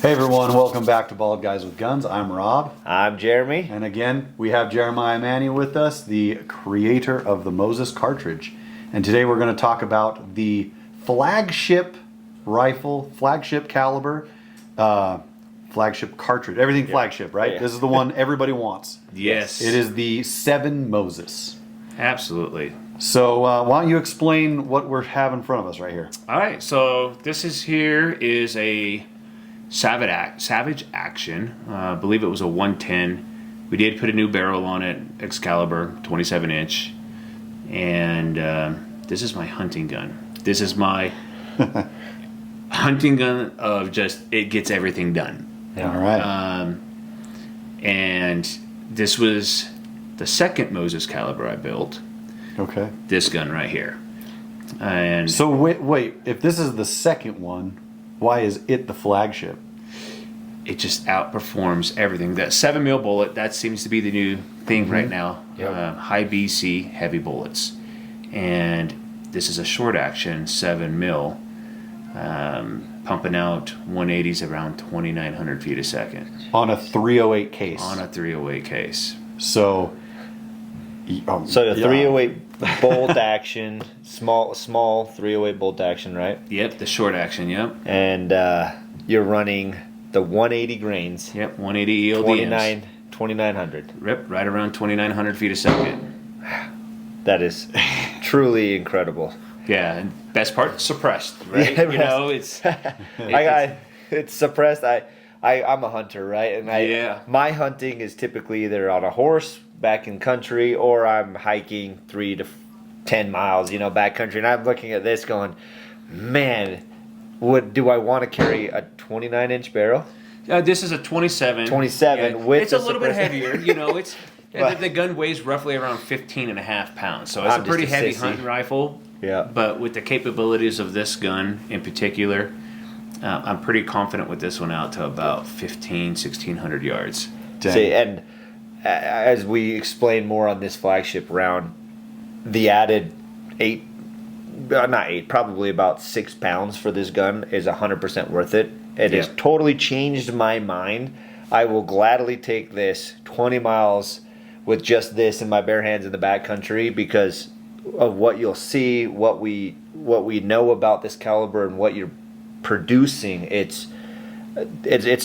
Hey everyone, welcome back to Bald Guys with Guns. I'm Rob. I'm Jeremy. And again, we have Jeremiah Manny with us, the creator of the Moses cartridge. And today we're going to talk about the flagship rifle, flagship caliber, flagship cartridge, everything flagship, right? Yeah. This is the one everybody wants. Yes. It is the 7 Moses. Absolutely. So why don't you explain what we have in front of us right here? All right, so this is a Savage Action. I believe it was a 110. We did put a new barrel on it, Excalibur, 27 inch. And this is my hunting gun. This is my hunting gun of just, it gets everything done. All right. And this was the second Moses caliber I built. Okay. This gun right here. And So wait, if this is the second one, why is it the flagship? it just outperforms everything. That 7mm bullet, that seems to be the new thing right now. Yep. High BC, heavy bullets. And this is a short action 7mm, pumping out 180s around 2,900 feet a second. On a 308 case. On a 308 case. So The yeah. 308 bolt action, small 308 bolt action, right? Yep, the short action, yep. And you're running the 180 grains. Yep, 180 ELDMs. 2,900. Yep, right around 2,900 feet a second. That is truly incredible. Yeah, and best part, suppressed, right? Yeah, you know, it's it's suppressed. I'm a hunter, right? And my hunting is typically either on a horse back in country, or I'm hiking 3 to 10 miles, backcountry. And I'm looking at this going, man, do I want to carry a 29-inch barrel? This is a 27. 27 with it's a the little bit suppressor. heavier, it's But- the gun weighs roughly around 15 and a half pounds, so it's I'm a pretty just a heavy sissy. hunting rifle. Yeah. But with the capabilities of this gun in particular, I'm pretty confident with this one out to about 1,600 yards. Dang. See, and as we explain more on this flagship round, the added probably about 6 pounds for this gun is 100% worth it. It has totally changed my mind. I will gladly take this 20 miles with just this in my bare hands in the backcountry because of what you'll see, what we know about this caliber and what you're producing. It's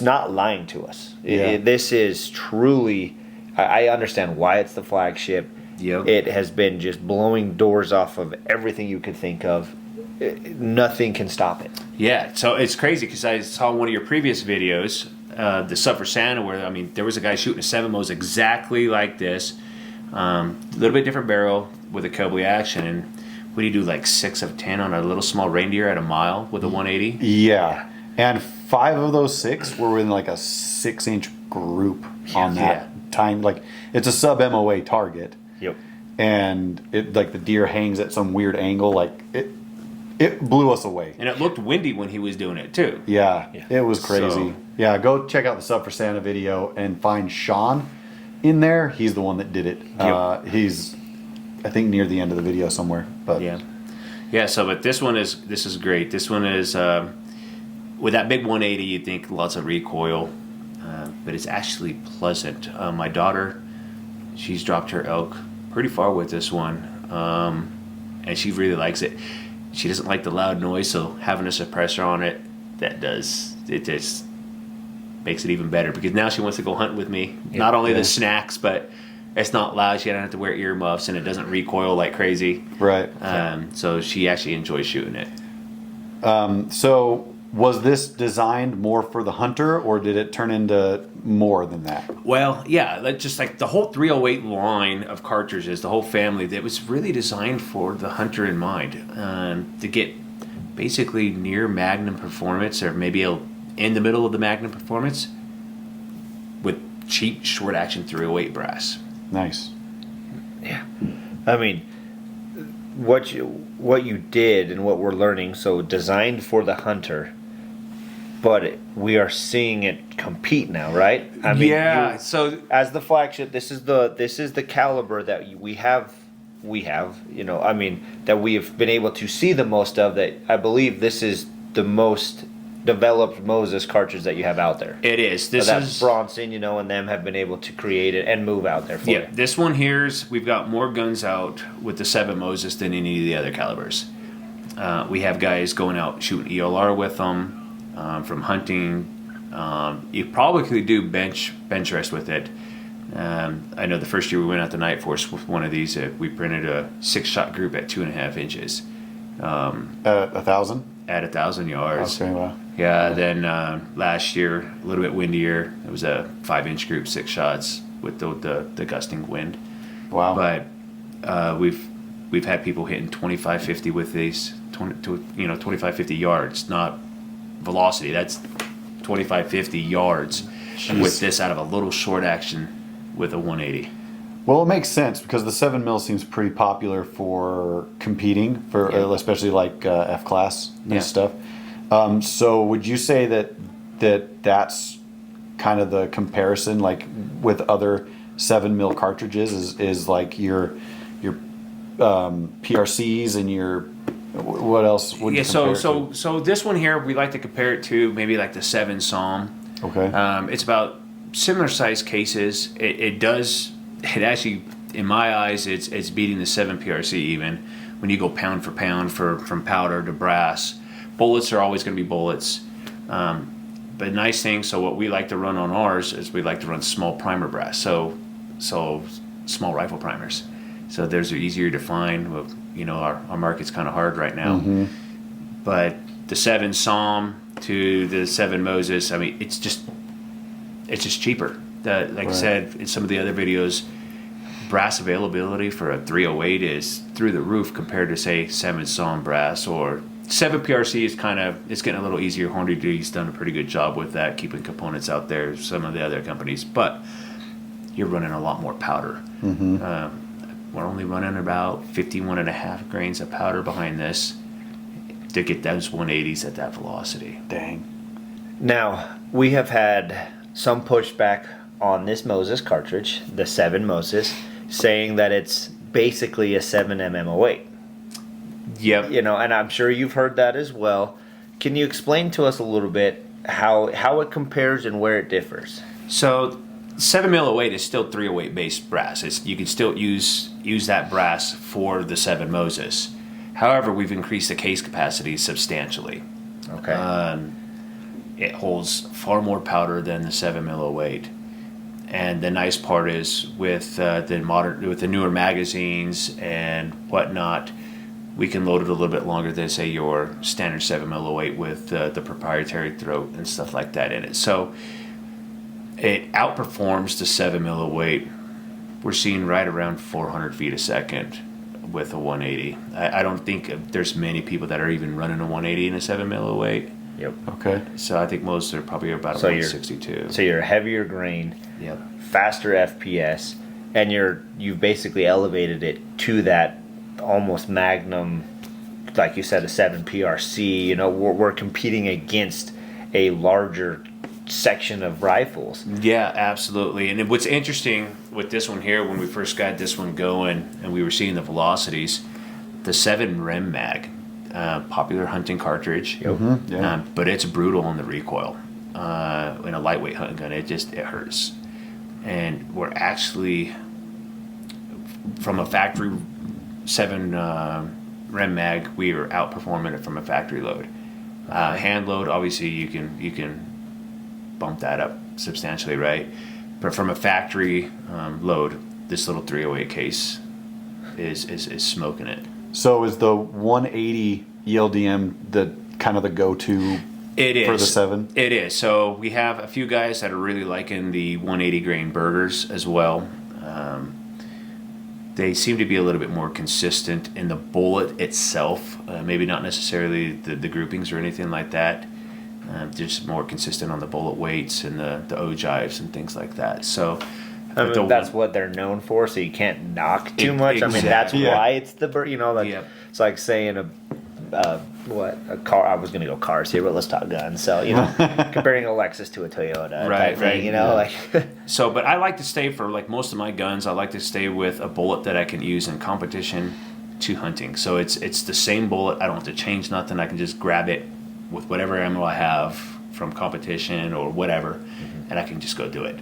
not lying to us. Yeah. This is truly. I understand why it's the flagship. Yep. It has been just blowing doors off of everything you could think of. Nothing can stop it. Yeah, so it's crazy because I saw one of your previous videos, the Suffer Santa, where there was a guy shooting a 7mm exactly like this, a little bit different barrel with a Kobe action, and what do you do, like 6 of 10 on a little small reindeer at a mile with a 180? Yeah. And 5 of those 6 were in like a 6-inch group on that time. Like, it's a sub MOA target. Yep. And it, like, the deer hangs at some weird angle. Like, it blew us away. And it looked windy when he was doing it too. Yeah. It was crazy. So- Yeah, go check out the Sub for Santa video and find Sean in there. He's the one that did it. He's, I think, near the end of the video somewhere. But Yeah. So, but this is great. This one is with that big 180. You'd think lots of recoil, but it's actually pleasant. My daughter, she's dropped her elk pretty far with this one, and she really likes it. She doesn't like the loud noise, so having a suppressor on it, it just makes it even better because now she wants to go hunting with me. Not only the snacks, but it's not loud. She doesn't have to wear earmuffs, and it doesn't recoil like crazy. Right. So she actually enjoys shooting it. So was this designed more for the hunter, or did it turn into more than that? Well, yeah, just like the whole 308 line of cartridges, the whole family, that was really designed for the hunter in mind, to get basically near Magnum performance, or maybe in the middle of the Magnum performance, with cheap short action 308 brass. Nice. Yeah. I mean, what you did and what we're learning, so designed for the hunter, but we are seeing it compete now, right? I mean, so as the flagship, this is the caliber that we have, I mean, that we have been able to see the most of. That I believe this is the most developed Moses cartridge that you have out there. It is. This so that's is Bronson, and them have been able to create it and move out there for you. This one here's we've got more guns out with the 7 Moses than any of the other calibers. We have guys going out shooting ELR with them from hunting. You probably could do bench rest with it. I know the first year we went out to Night Force with one of these, we printed a 6-shot group at 2.5 inches. At 1,000? At 1,000 yards. Okay, wow. Yeah, then last year, a little bit windier, it was a 5-inch group, 6 shots with the gusting wind. Wow. But we've had people hitting 25, 50 with these, 25, 50 yards, not velocity. That's 25, 50 yards with this out of a little short action with a 180. Well, it makes sense because the 7 mil seems pretty popular for competing, for especially like F class and stuff. So would you say that's kind of the comparison, like with other 7 mil cartridges, is like your PRCs and your what else would you compare it to? So this one here we like to compare it to maybe like the 7 Psalm. Okay. It's about similar size cases. It actually, in my eyes, it's beating the 7 PRC even when you go pound for pound from powder to brass. Bullets are always going to be bullets. But nice thing, so what we like to run on ours is we like to run small primer brass. So small rifle primers. So those are easier to find. Our market's kind of hard right now. Mm-hmm. But the 7 Psalm to the 7 Moses, I mean, it's just cheaper. I said in some of the other videos, brass availability for a 308 is through the roof compared to say 7 Psalm brass, or 7 PRC is it's getting a little easier. Hornady's done a pretty good job with that, keeping components out there, some of the other companies, but you're running a lot more powder. Mm-hmm. We're only running about 51.5 grains of powder behind this to get those 180s at that velocity. Dang. Now, we have had some pushback on this Moses cartridge, the 7 Moses, saying that it's basically a 7 MMO8. Yep. And I'm sure you've heard that as well. Can you explain to us a little bit how it compares and where it differs? So 7mm08 is still 308 based brass. You can still use that brass for the 7 Moses. However, we've increased the case capacity substantially. Okay. It holds far more powder than the 7mm08. And the nice part is with the newer magazines and whatnot, we can load it a little bit longer than say your standard 7mm08 with the proprietary throat and stuff like that in it. So it outperforms the 7mm08. We're seeing right around 400 feet a second with a 180. I don't think there's many people that are even running a 180 in a 7mm08. Yep. Okay. So I think most are probably about a 162. So you're a heavier grain, Yep. faster FPS, and you've basically elevated it to that almost magnum, like you said, a 7 PRC. We're competing against a larger section of rifles. Yeah, absolutely. And what's interesting with this one here, when we first got this one going and we were seeing the velocities, the 7 Rem Mag, popular hunting cartridge, Mm-hmm. Yeah. but it's brutal on the recoil. In a lightweight hunting gun, it hurts. And we're actually, from a factory 7 Rem Mag, we are outperforming it from a factory load. Hand load, obviously, you can bump that up substantially, right? But from a factory load, this little 308 case is smoking it. So is the 180 ELDM the kind of the go-to It is. for the 7? It is. So we have a few guys that are really liking the 180 grain burgers as well. They seem to be a little bit more consistent in the bullet itself. Maybe not necessarily the groupings or anything like that. Just more consistent on the bullet weights and the ogives and things like that. So That's what they're known for, so you can't knock too much. I mean, that's Yeah. why it's the Yep. It's like saying a car. I was gonna go cars here, but let's talk guns. So comparing a Lexus to a Toyota, Right, type thing, right, like. So, but I like to stay for like most of my guns. I like to stay with a bullet that I can use in competition to hunting. So it's the same bullet. I don't have to change nothing. I can just grab it with whatever ammo I have from competition or whatever, and I can just go do it.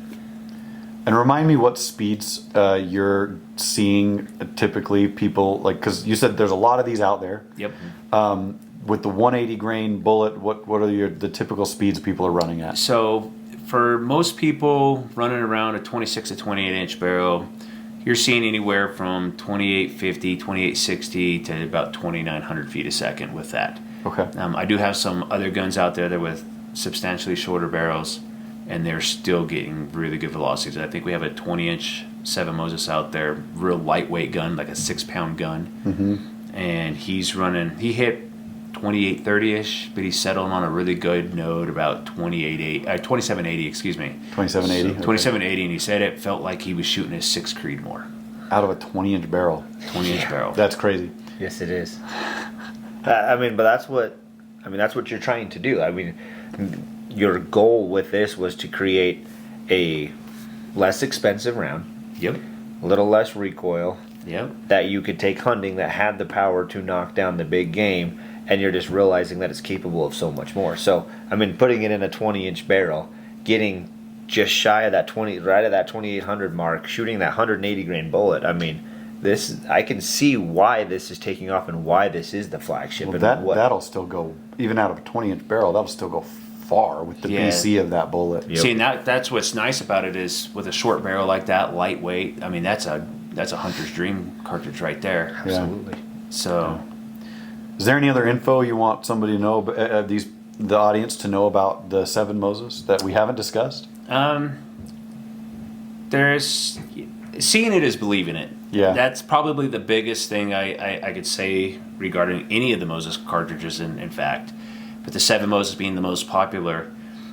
And remind me what speeds you're seeing typically people, like, because you said there's a lot of these out there. Yep. With the 180 grain bullet, what are the typical speeds people are running at? So for most people running around a 26 to 28 inch barrel, you're seeing anywhere from 2850, 2860 to about 2900 feet a second with that. Okay. I do have some other guns out there that with substantially shorter barrels, and they're still getting really good velocities. I think we have a 20-inch 7 Moses out there, real lightweight gun, like a 6-pound gun. And he hit 2830-ish, but he's settled on a really good node about 2780, excuse me. 2780? So 2780, and he said it felt like he was shooting his 6 Creedmoor. Out of a 20-inch barrel. 20-inch barrel. That's crazy. Yes, it is. But that's what you're trying to do. I mean, your goal with this was to create a less expensive round. Yep. A little less recoil. Yep. That you could take hunting that had the power to knock down the big game, and you're just realizing that it's capable of so much more. So, I mean, putting it in a 20-inch barrel, getting just shy of that 20, right at that 2800 mark, shooting that 180 grain bullet. I mean, I can see why this is taking off and why this is the flagship. Well, that'll still go, even out of a 20-inch barrel, that'll still go far with the BC of that bullet. Yep. See, and that's what's nice about it is with a short barrel like that, lightweight. I mean, that's a hunter's dream cartridge right there. Absolutely. So, is there any other info you want somebody to know, the audience to know about the 7 Moses that we haven't discussed? There's seeing it is believing it. Yeah. That's probably the biggest thing I could say regarding any of the Moses cartridges, in fact. But the 7 Moses being the most popular,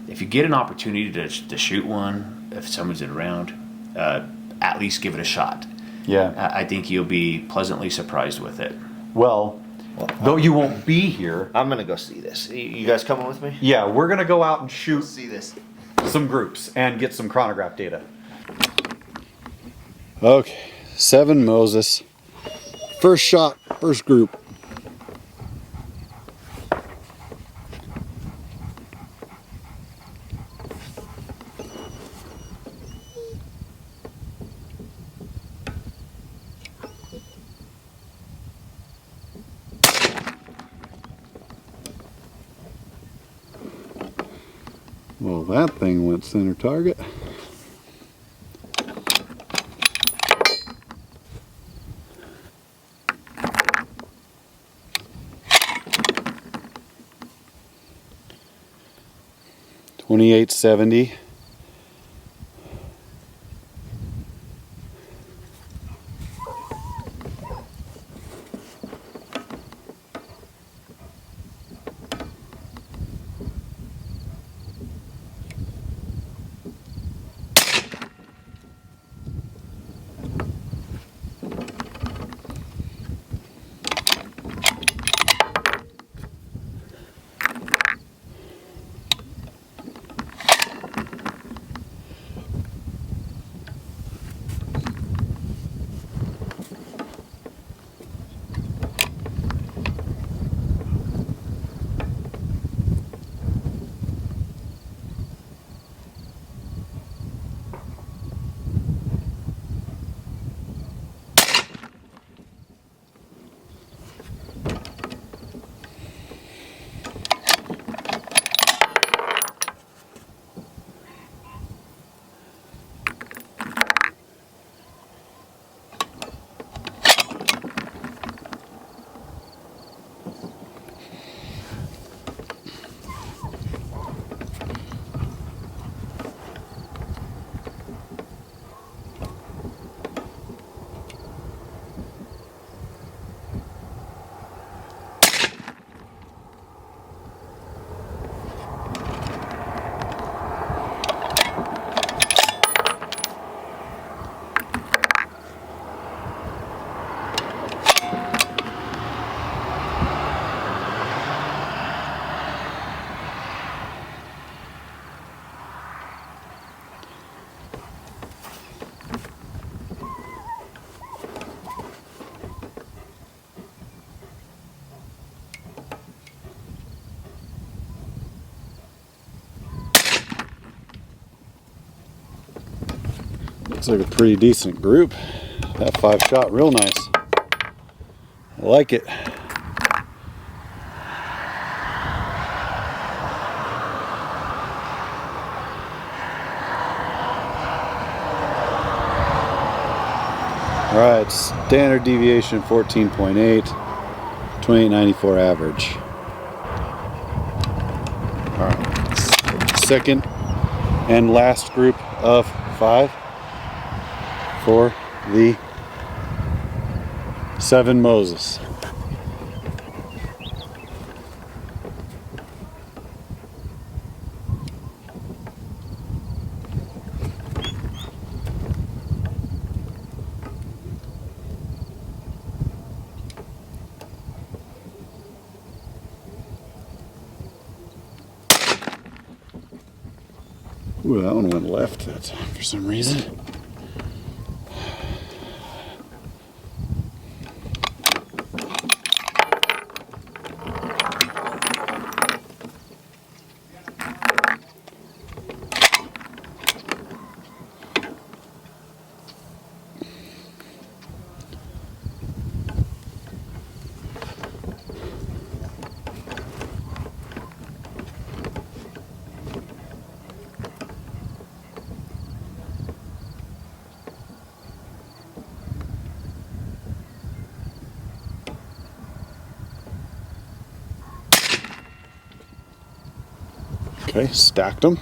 if you get an opportunity to shoot one, if someone's around, at least give it a shot. Yeah. I think you'll be pleasantly surprised with it. Well, though you won't be here. I'm going to go see this. You guys coming with me? Yeah, we're going to go out and shoot See this. some groups and get some chronograph data. Okay, 7 Moses. First shot, first group. Well, that thing went center target. $28.70. Looks like a pretty decent group. That 5-shot real nice. I like it. All right, standard deviation 14.8, 2894 average. All right, second and last group of 5 for the 7 Moses. Ooh, that one went left that time for some reason. Okay, stacked them.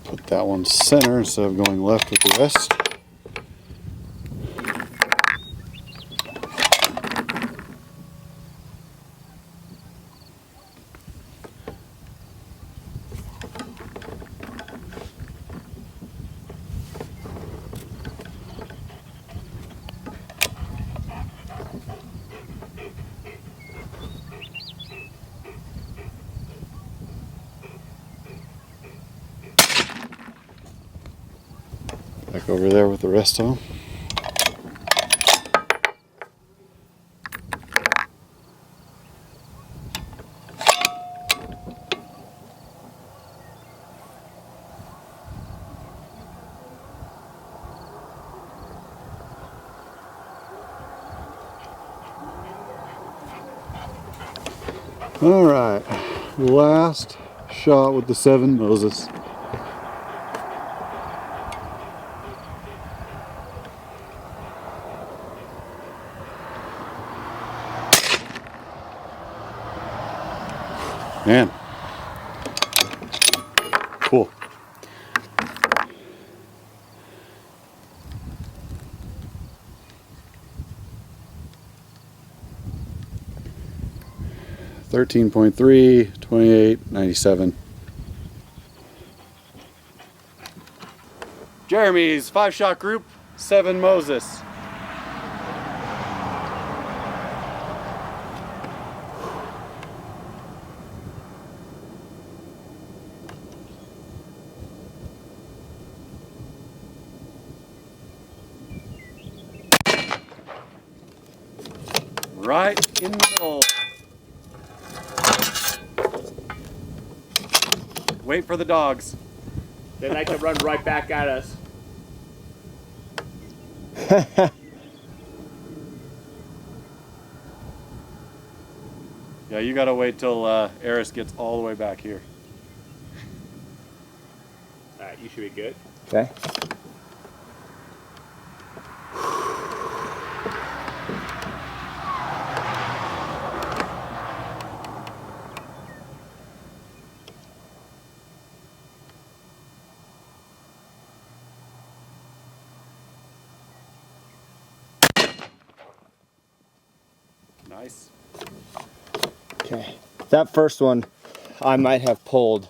Put that one center instead of going left with the rest. Back over there with the rest of them. All right, last shot with the 7 Moses. Man, cool. $13.3, $28.97. Jeremy's 5-shot group, 7 Moses. Right in the middle. Wait for the dogs. They like to run right back at us. Yeah, you gotta wait till Eris gets all the way back here. Alright, you should be good. Okay. Nice. Okay. That first one, I might have pulled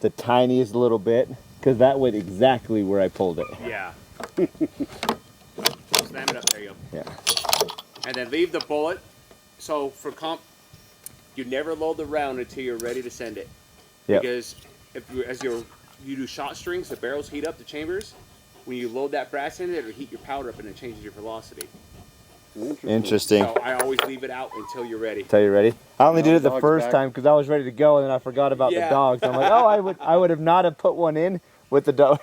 the tiniest little bit because that went exactly where I pulled it. Yeah. Slam it up. There you go. Yeah. And then leave the bullet. So for comp, you never load the round until you're ready to send it. Yep. Because as you do shot strings, the barrels heat up the chambers. When you load that brass in it, it'll heat your powder up and it changes your velocity. Interesting. So I always leave it out until you're ready. Until you're ready. I only did it the first time because I was ready to go and then I forgot about the dogs. I'm like, oh, I would have not have put one in with the dog,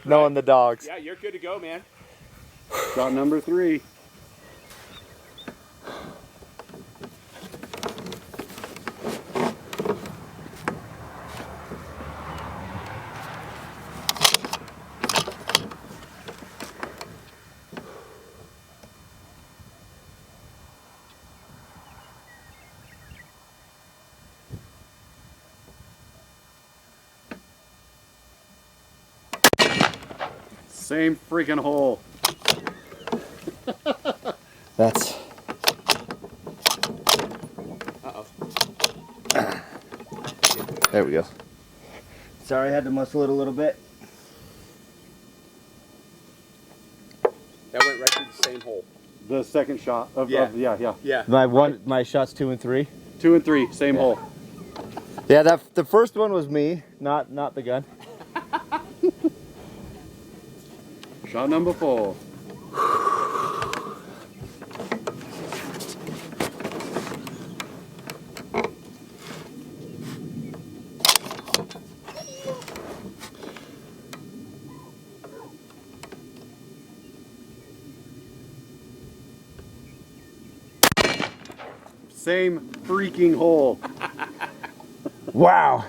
knowing the dogs. Yeah, you're good to go, man. Shot number 3. Same freaking hole. That's. Uh-oh. There we go. Sorry, I had to muscle it a little bit. That went right through the same hole. The second shot of Yeah. My shots 2 and 3. 2 and 3, same hole. Yeah, the first one was me, not the gun. Shot number 4. Same freaking hole. Wow.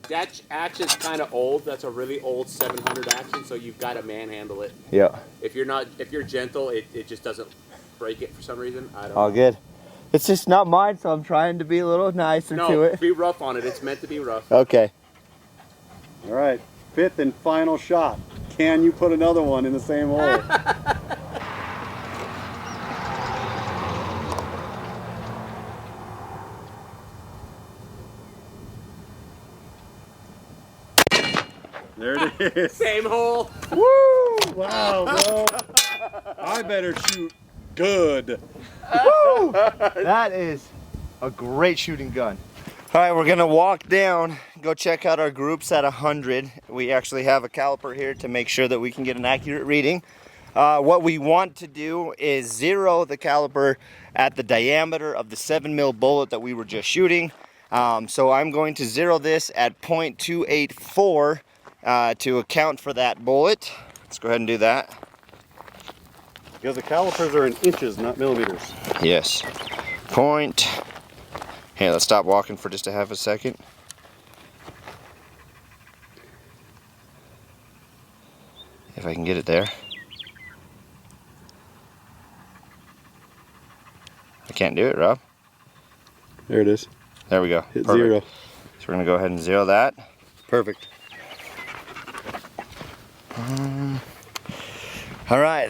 That action's kind of old. That's a really old 700 action, so you've got to manhandle it. Yeah. If you're gentle, it just doesn't break it for some reason. I don't All know. good. It's just not mine, so I'm trying to be a little nicer to it. Be rough on it. It's meant to be rough. Okay. All right, 5th and final shot. Can you put another one in the same hole? There it is. Same hole. Woo! Wow, bro. I better shoot good. Woo! That is a great shooting gun. All right, we're gonna walk down, go check out our groups at 100. We actually have a caliper here to make sure that we can get an accurate reading. What we want to do is zero the caliper at the diameter of the 7mm bullet that we were just shooting. So I'm going to zero this at 0.284 to account for that bullet. Let's go ahead and do that. Because the calipers are in inches, not millimeters. Yes. Here, let's stop walking for just a half a second. If I can get it there. I can't do it, Rob. There it is. There we go. Hit Perfect. 0. So we're gonna go ahead and zero that. Perfect. All right.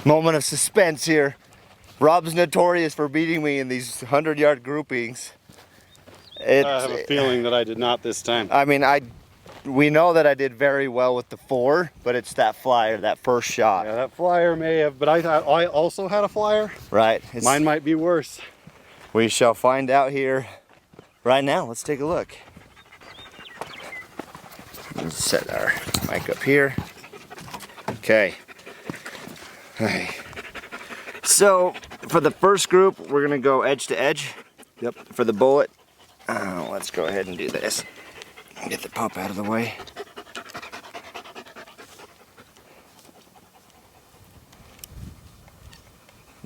Moment of suspense here. Rob's notorious for beating me in these 100-yard groupings. I have a feeling that I did not this time. I mean, we know that I did very well with the 4, but it's that flyer, that first shot. Yeah, that flyer may have, but I thought I also had a flyer. Right. Mine might be worse. We shall find out here right now. Let's take a look. Let's set our mic up here. Okay. Alright. So for the first group, we're gonna go edge to edge. Yep. For the bullet, let's go ahead and do this. Get the pop out of the way.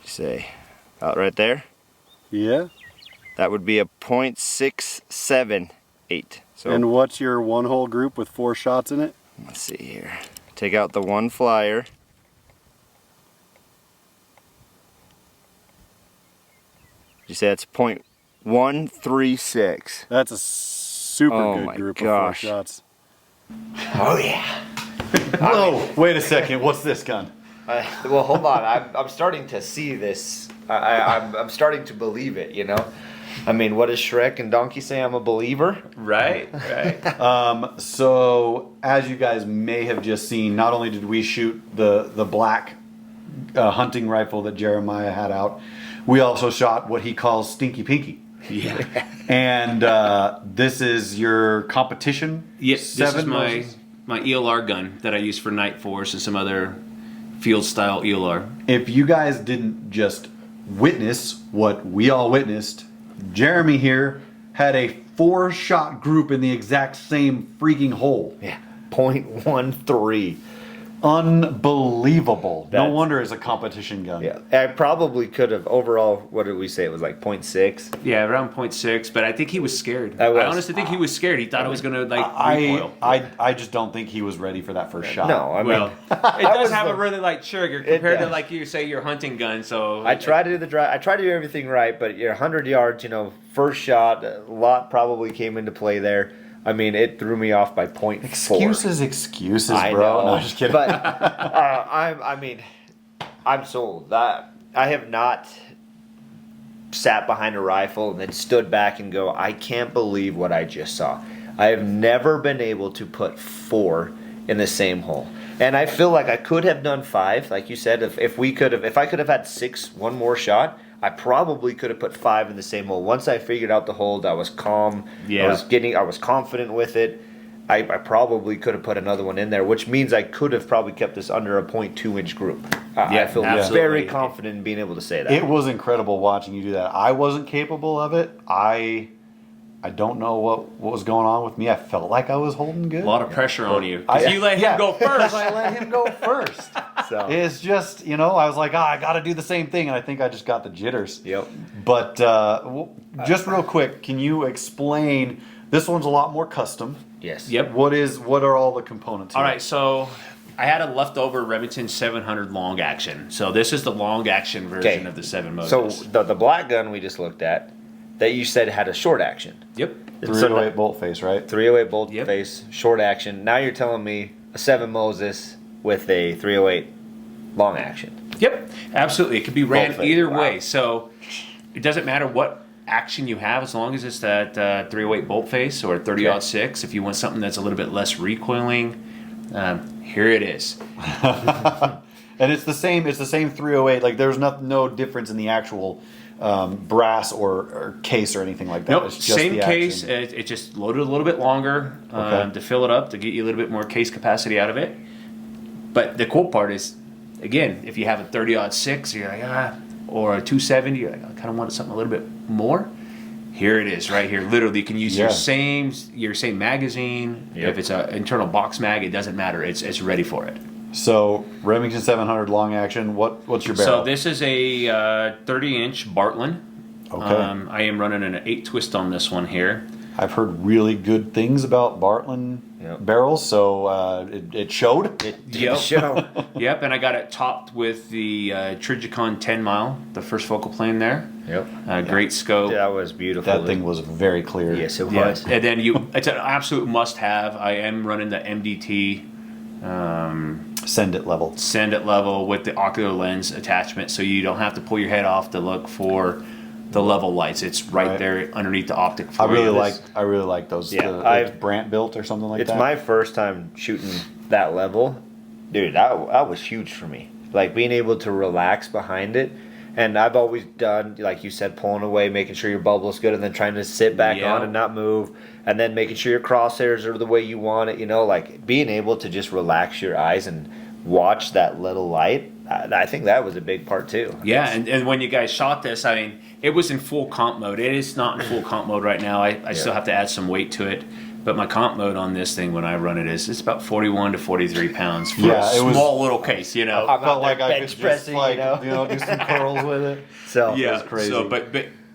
You say, out right there. Yeah. That would be a 0.678. So And what's your one hole group with 4 shots in it? let's see here. Take out the one flyer. You say it's 0.136. That's a super Oh good my group gosh. of 4 shots. Oh yeah. Whoa, wait a second. What's this gun? Well, hold on. I'm starting to see this. I'm starting to believe it. You know, I mean, what does Shrek and Donkey say? I'm a believer. Right. So as you guys may have just seen, not only did we shoot the black hunting rifle that Jeremiah had out, we also shot what he calls Stinky Pinky. Yeah. And this is your competition. Yes. This is my ELR gun that I use for Night Force and some other field style ELR. If you guys didn't just witness what we all witnessed, Jeremy here had a 4-shot group in the exact same freaking hole. Yeah. 0.13. Unbelievable. No That's- wonder it's a competition gun. Yeah. I probably could have overall. What did we say? It was like 0.6. Yeah, around 0.6. But I think he was scared. I was. I honestly think he was scared. He thought it was going to recoil. I just don't think he was ready for that first shot. No, I mean, Well, it does was have the- a really light trigger compared to does. like you say your hunting gun. So I try to do the drive. I try to do everything right, but you're 100 yards. You know, first shot, a lot probably came into play there. I mean, it threw me off by 0.4. Excuses, I bro. know. No, just kidding. But I'm sold. That I have not sat behind a rifle and then stood back and go, I can't believe what I just saw. I have never been able to put 4 in the same hole. And I feel like I could have done 5, like you said. If I could have had 6, one more shot, I probably could have put 5 in the same hole. Once I figured out the hold, I was calm. Yeah. I was confident with it. I probably could have put another one in there, which means I could have probably kept this under a 0.2-inch group. I Yeah, feel absolutely. very confident in being able to say that. It was incredible watching you do that. I wasn't capable of it. I don't know what was going on with me. I felt like I was holding good. a lot of pressure on you. 'Cause you let yeah, him go first. I let him go first. So. It's just, I was like, I got to do the same thing. And I think I just got the jitters. Yep. But just real quick, can you explain? This one's a lot more custom. Yes. Yep. What are all the components? All here? right, so I had a leftover Remington 700 long action. So this is the long action version Okay. of the 7 So Moses. the black gun we just looked at, that you said had a short action. Yep. 308 bolt face, right? 308 bolt Yep. face, short action. Now you're telling me a 7 Moses with a 308 long action. Yep. Absolutely. It could be ran Both ways. either Wow. way. So it doesn't matter what action you have as long as it's that 308 bolt face or 30-06. If you want something that's a little bit less recoiling, here it is. And it's the same 308. Like there's no difference in the actual brass or case or anything like that. Nope, It's just same the case. action. It just loaded a little bit longer Okay. to fill it up to get you a little bit more case capacity out of it. But the cool part is, again, if you have a 30-06, you're like, or a 270, you're like, I kind of want something a little bit more. Here it is, right here. Literally, you can use Yeah. your same magazine. Yep. If it's an internal box mag, it doesn't matter. It's ready for it. So Remington 700 long action. What's your barrel? So this is a 30-inch Bartlett. Okay. I am running an 8 twist on this one here. I've heard really good things about Bartlett Yep. barrels, so it showed. It did Yep. show. Yep, and I got it topped with the Trigicon 10 mile, the first focal plane there. Yep. Great scope. That was beautiful. That thing was very clear. Yes, it Yeah. was. And then it's an absolute must-have. I am running the MDT Send it level. send it level with the ocular lens attachment, so you don't have to pull your head off to look for the level lights. It's right there underneath the optic. For I really you. like those. Yeah, It's Brant built or something like It's that. my first time shooting that level. Dude, that was huge for me. Like being able to relax behind it. And I've always done, like you said, pulling away, making sure your bubble's good, and then trying to sit back Yeah. on and not move. And then making sure your crosshairs are the way you want it. Like being able to just relax your eyes and watch that little light. I think that was a big part too. Yeah, and when you guys shot this, I mean, it was in full comp mode. It is not in full comp mode right now. I still have to add some weight to it. But my comp mode on this thing when I run it is it's about 41 to 43 pounds for Yeah, a it was- small little case, you know. I'm felt out like there I could bench just pressing, do some curls with it. So Yeah, crazy. So, but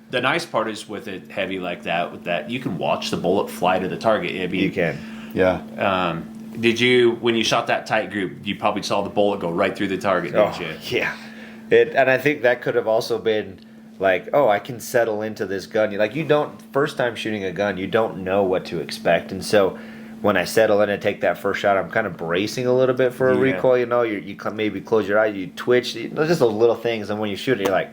the nice part is with it heavy like that, with that you can watch the bullet fly to the target. I mean, you can. Yeah. Did you, when you shot that tight group, you probably saw the bullet go right through the target, didn't you? Yeah. And I think that could have also been like, I can settle into this gun. Like first time shooting a gun, you don't know what to expect. And so when I settle in and take that first shot, I'm kind of bracing a little bit for a recoil. You know, you maybe close your eyes, you twitch. Just those little things, and when you shoot it, you're like,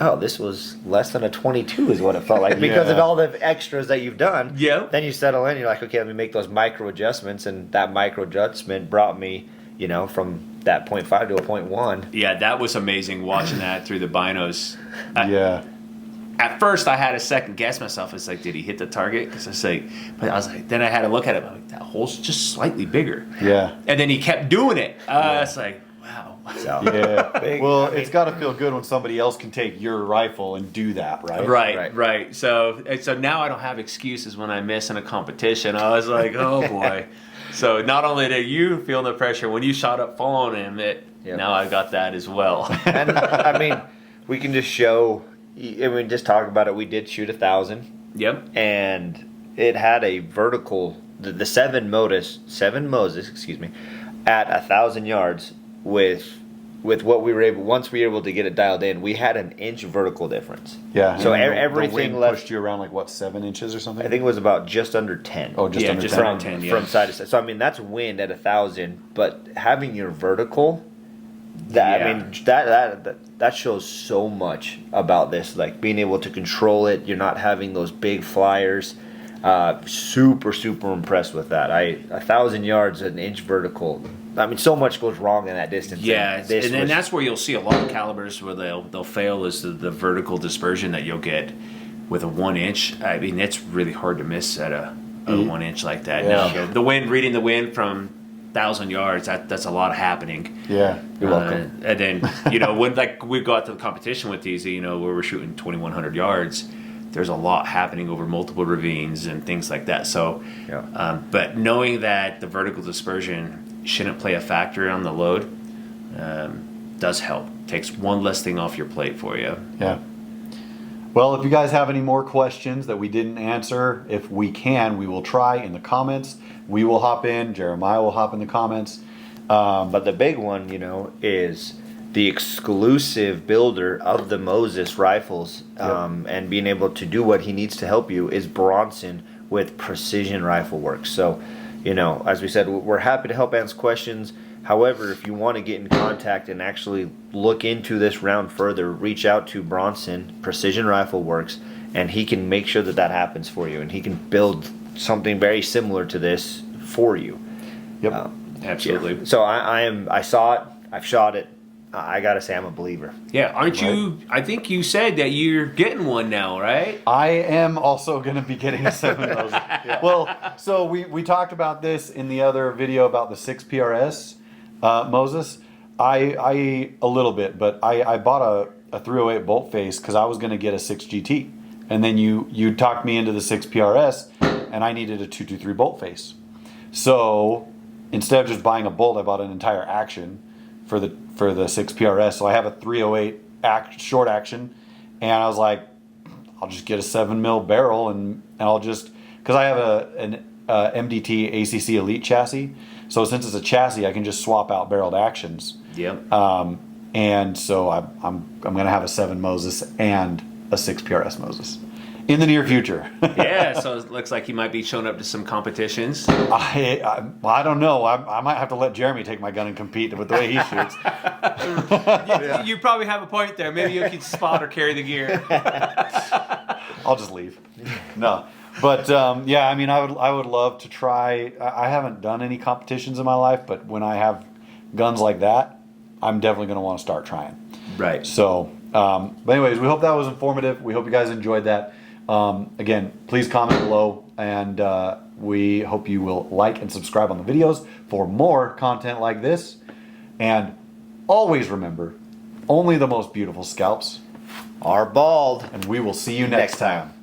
oh, this was less than a 22 is what it felt like because of all the extras that you've done. Yeah. Then you settle in, you're like, okay, let me make those micro adjustments, and that micro adjustment brought me, you know, from that 0.5 to a 0.1. Yeah, that was amazing watching that through the binos. Yeah. At first, I had to second guess myself. It's like, did he hit the target? Because but I was like, then I had to look at it. I'm like, that hole's just slightly bigger. Yeah. And then he kept doing it. It's like, wow. So, Yeah. Well, it's got to feel good when somebody else can take your rifle and do that, right? Right. So now I don't have excuses when I miss in a competition. I was like, oh boy. So not only did you feel the pressure when you shot up following him, now I got that as well. And I mean, we can just show. I mean, just talk about it. We did shoot 1,000. Yep. And it had a vertical. The seven Moses, excuse me, at 1,000 yards with what we were able. Once we were able to get it dialed in, we had an inch vertical difference. Yeah. So and everything the wind left. pushed you around like what, 7 inches or something? I think it was about just under 10. Oh, just under 10. Around 10, yeah. From side to side. So I mean, that's wind at 1,000, but having your vertical. I mean, that shows so much about this. Like being able to control it. You're not having those big flyers. Super impressed with that. 1,000 yards, an inch vertical. I mean, so much goes wrong in that distance. Yeah, and that's where you'll see a lot of calibers where they'll fail is the vertical dispersion that you'll get with a 1 inch. I mean, it's really hard to miss at a 1 inch like that. Yeah. No, reading the wind from 1,000 yards, that's a lot happening. Yeah, you're welcome. And then when like we got to the competition with these, where we're shooting 2,100 yards, there's a lot happening over multiple ravines and things like that. So, but knowing that the vertical dispersion shouldn't play a factor on the load does help. Takes one less thing off your plate for you. Yeah. Well, if you guys have any more questions that we didn't answer, if we can, we will try in the comments. We will hop in. Jeremiah will hop in the comments. But the big one, is the exclusive builder of the Moses rifles and being able to do what he needs to help you is Bronson with Precision Rifle Works. So, as we said, we're happy to help answer questions. However, if you want to get in contact and actually look into this round further, reach out to Bronson, Precision Rifle Works, and he can make sure that happens for you. And he can build something very similar to this for you. Yep. Absolutely. Yeah. So I saw it. I've shot it. I gotta say I'm a believer. Yeah, aren't you? I think you said that you're getting one now, right? I am also going to be getting a 7 Moses. Yeah. Well, so we talked about this in the other video about the 6 PRS Moses. I a little bit, but I bought a 308 bolt face because I was going to get a 6 GT, and then you talked me into the 6 PRS, and I needed a 223 bolt face. So instead of just buying a bolt, I bought an entire action for the 6 PRS. So I have a 308 short action, and I was like, I'll just get a 7mm barrel, and I'll just, because I have an MDT ACC Elite chassis. So since it's a chassis, I can just swap out barreled actions. Yep. And so I'm going to have a 7 Moses and a 6 PRS Moses in the near future. Yeah, so it looks like he might be showing up to some competitions. I don't know. I might have to let Jeremy take my gun and compete with the way he shoots. You probably have a point there. Maybe you can spot or carry the gear. I'll just leave. No. But yeah, I mean, I would love to try. I haven't done any competitions in my life, but when I have guns like that, I'm definitely going to want to start trying. Right. So, but anyways, we hope that was informative. We hope you guys enjoyed that. Again, please comment below, and we hope you will like and subscribe on the videos for more content like this. And always remember, only the most beautiful scalps are bald. And we will see you next time.